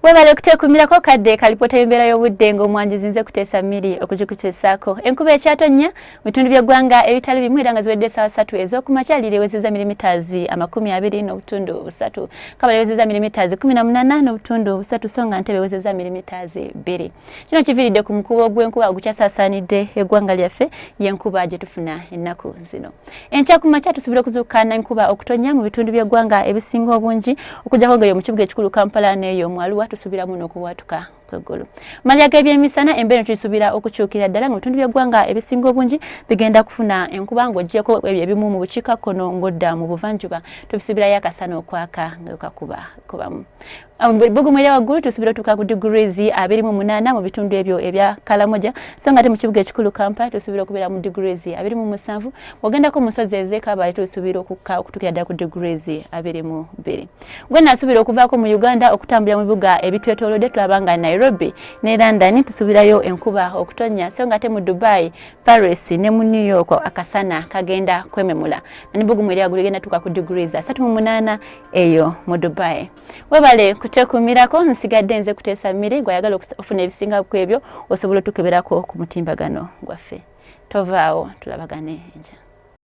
Webale kutekumirako kadde kalipota y'embeera y'obudde ng'omwanjizi nze Kuteesa mmiri okugikuteesaako. Enkuba ekyatonnya bitundu by'eggwanga ebitali bimu era nga ziwedde essaawa 3 ez'okumakya lireewezezza milimitaazi 20.3. Kabale ewezezza milimitaazi 18.3 so nga Ntebe ewezezza milimitaazi 2. Kino kiviiridde ku mukubo gw'enkuba ogukyasaasaanidde eggwanga lyaffe y'enkuba gye tufuna ennaku zino. Enkya ku makya tusuubira okuzuukukaana enkuba okutonnya mu bitundu by'eggwanga ebisinga obungi okuggyako ng'eyo mu kibuga ekikulu Kampala n'eyo mu Arua tusubira muno okuwatuka kw'eggulu. Malya g'ebyemisana embeera tuyisuubira okukyukira ddala nga bitundu by'eggwanga ebisinga obungi bigenda kufuna enkuba ng'oggyeko ebimu mu bukiikakkono ng'odda mu buvanjuba tubisuubirayo akasana okwaka nga kubamu. Bbugumu erya waggulu tusuubira otuuka ku degrees 28 mu bitundu ebyo ebya Kalamoja so nga ate mu kibuga ekikulu Kampala tusuubira okubeera mu degrees 27. Bw'ogendako mu nsozi ez'Ekabale tusuubira okukka okutuukira ddala ku degrees 22. Gwe nasuubira okuvaako mu Uganda okutambulira mu bibuga ebitwetoolodde tulaba nga Nairobi ne London tusuubirayo enkuba okutonnya so nga ate mu Dubai, Paris ne mu New York akasana kagenda kwememula. N'ebbugumu erya waggulu ligenda tuuka ku degrees 38 eyo mu Dubai. Webale kutekumirako nsigadde nze Kuteesa mmiri gwayagala okufuna ebisinga ku ebyo osobola otukeberako ku mutimbagano gwaffe. Tovaawo tulabagane enja.